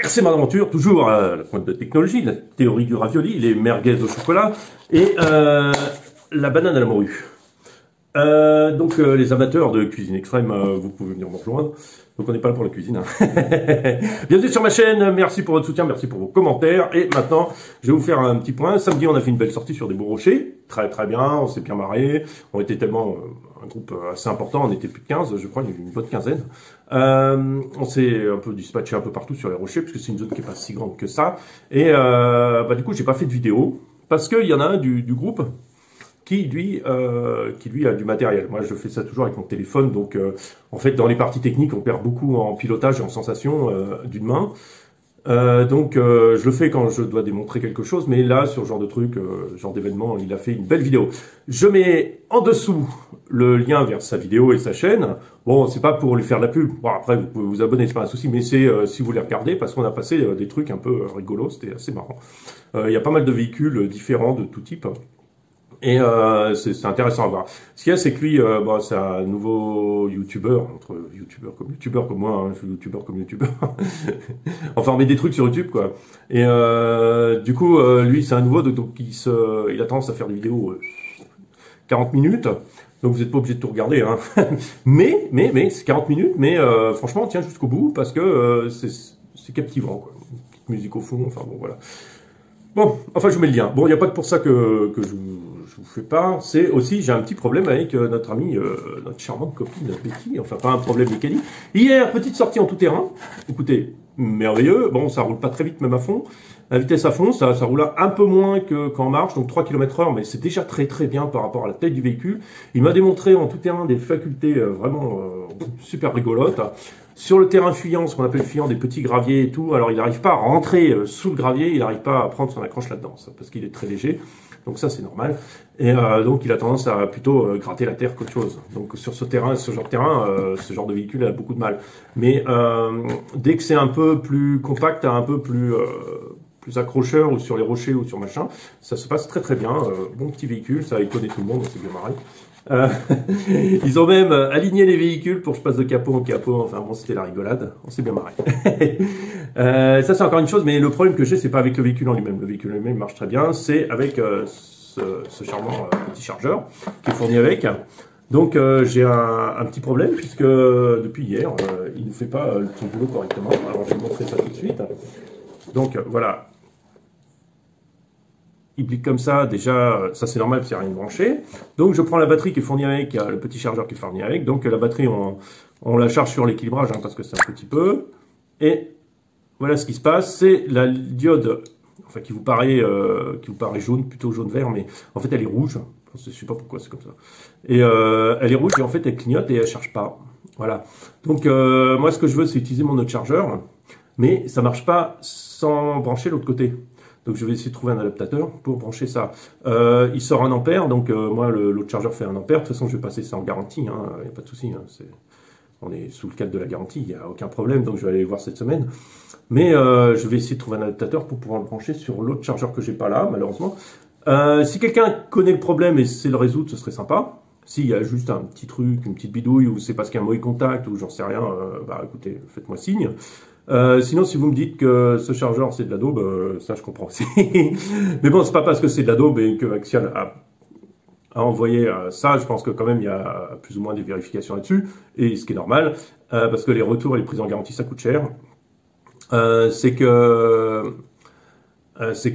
RC Aventure, toujours la pointe de technologie, la théorie du ravioli, les merguez au chocolat et la banane à la morue. Donc les amateurs de cuisine extrême, vous pouvez venir me rejoindre. Donc on n'est pas là pour la cuisine. Hein. Bienvenue sur ma chaîne, merci pour votre soutien, merci pour vos commentaires. Et maintenant, je vais vous faire un petit point. Samedi, on a fait une belle sortie sur des beaux rochers. Très très bien, on s'est bien marré. On était tellement un groupe assez important, on était plus de 15, je crois, une bonne quinzaine. On s'est un peu dispatché un peu partout sur les rochers, puisque c'est une zone qui est pas si grande que ça. Et du coup, j'ai pas fait de vidéo, parce qu'il y en a un du groupe qui lui a du matériel. Moi, je fais ça toujours avec mon téléphone, donc en fait, dans les parties techniques, on perd beaucoup en pilotage et en sensation d'une main. Je le fais quand je dois démontrer quelque chose, mais là, sur ce genre de truc, genre d'événement, il a fait une belle vidéo. Je mets en dessous le lien vers sa vidéo et sa chaîne. Bon, c'est pas pour lui faire de la pub. Bon, après, vous pouvez vous abonner, c'est pas un souci, mais c'est si vous les regardez, parce qu'on a passé des trucs un peu rigolos, c'était assez marrant. Il y a pas mal de véhicules différents de tout type. Et c'est intéressant à voir. Ce qu'il y a, c'est que lui, c'est un nouveau youtubeur, entre youtubeur comme moi, hein, je suis youtubeur comme youtubeur. Enfin, on met des trucs sur YouTube, quoi. Et du coup, lui, c'est un nouveau, donc il a tendance à faire des vidéos 40 minutes. Donc vous n'êtes pas obligé de tout regarder, hein. mais c'est 40 minutes, mais franchement, on tient jusqu'au bout parce que c'est captivant, quoi. Une petite musique au fond, enfin bon, voilà. Bon, enfin, je vous mets le lien. Bon, il n'y a pas que pour ça que je vous fais part. C'est aussi, j'ai un petit problème avec notre amie, notre charmante copine Betty. Enfin, pas un problème mécanique. Hier, petite sortie en tout terrain. Écoutez, merveilleux. Bon, ça roule pas très vite, même à fond. La vitesse à fond, ça roule un peu moins qu'en marche, donc 3 km/h, mais c'est déjà très très bien par rapport à la taille du véhicule. Il m'a démontré en tout terrain des facultés vraiment super rigolotes. Sur le terrain fuyant, ce qu'on appelle fuyant, des petits graviers et tout, alors il n'arrive pas à rentrer sous le gravier, il n'arrive pas à prendre son accroche là-dedans, parce qu'il est très léger, donc ça c'est normal. Et donc il a tendance à plutôt gratter la terre qu'autre chose. Donc sur ce terrain, ce genre de terrain, ce genre de véhicule a beaucoup de mal. Mais dès que c'est un peu plus compact, un peu plus accrocheur, ou sur les rochers, ou sur machin, ça se passe très très bien. Bon petit véhicule, ça a étonné tout le monde, on s'est bien marré. Ils ont même aligné les véhicules pour que je passe de capot en capot. Enfin bon, c'était la rigolade. On s'est bien marré. Ça, c'est encore une chose, mais le problème que j'ai, c'est pas avec le véhicule en lui-même. Le véhicule en lui-même marche très bien. C'est avec ce charmant petit chargeur qui est fourni avec. Donc j'ai un petit problème puisque depuis hier, il ne fait pas son boulot correctement. Alors je vais vous montrer ça tout de suite. Donc voilà. Il blique comme ça, déjà, ça c'est normal, c'est rien de branché. Donc je prends la batterie qui est fournie avec, le petit chargeur qui est fourni avec. Donc la batterie, on la charge sur l'équilibrage, hein, parce que c'est un petit peu. Et voilà ce qui se passe, c'est la diode, enfin qui vous paraît jaune, plutôt jaune-vert, mais en fait elle est rouge. Je ne sais pas pourquoi c'est comme ça. Et elle est rouge et en fait elle clignote et elle charge pas. Voilà. Donc moi ce que je veux, c'est utiliser mon autre chargeur, mais ça marche pas sans brancher l'autre côté. Donc je vais essayer de trouver un adaptateur pour brancher ça. Il sort 1 ampère, donc moi l'autre chargeur fait 1 ampère. De toute façon je vais passer ça en garantie, il n'y a pas de souci. Hein, on est sous le cadre de la garantie, il n'y a aucun problème, donc je vais aller le voir cette semaine. Mais je vais essayer de trouver un adaptateur pour pouvoir le brancher sur l'autre chargeur que j'ai pas là, malheureusement. Si quelqu'un connaît le problème et sait le résoudre, ce serait sympa. S'il y a juste un petit truc, une petite bidouille, ou c'est parce qu'il y a un mauvais contact, ou j'en sais rien, écoutez, faites-moi signe. Sinon, si vous me dites que ce chargeur c'est de la daube, ça je comprends aussi. Mais bon, c'est pas parce que c'est de la daube et que Axial a envoyé ça, je pense que quand même il y a plus ou moins des vérifications là-dessus, et ce qui est normal, parce que les retours et les prises en garantie ça coûte cher. C'est que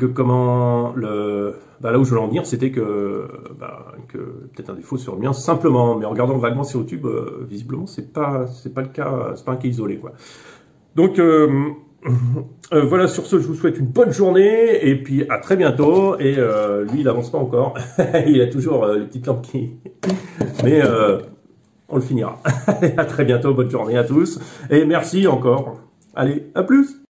comment là où je voulais en venir, c'était que peut-être un défaut sur le mien simplement, mais en regardant vaguement sur YouTube, visiblement c'est pas le cas, c'est pas un cas isolé, quoi. Donc voilà, sur ce, je vous souhaite une bonne journée et puis à très bientôt. Et lui, il avance pas encore. Il a toujours les petites lampes qui... Mais on le finira. À très bientôt, bonne journée à tous. Et merci encore. Allez, à plus.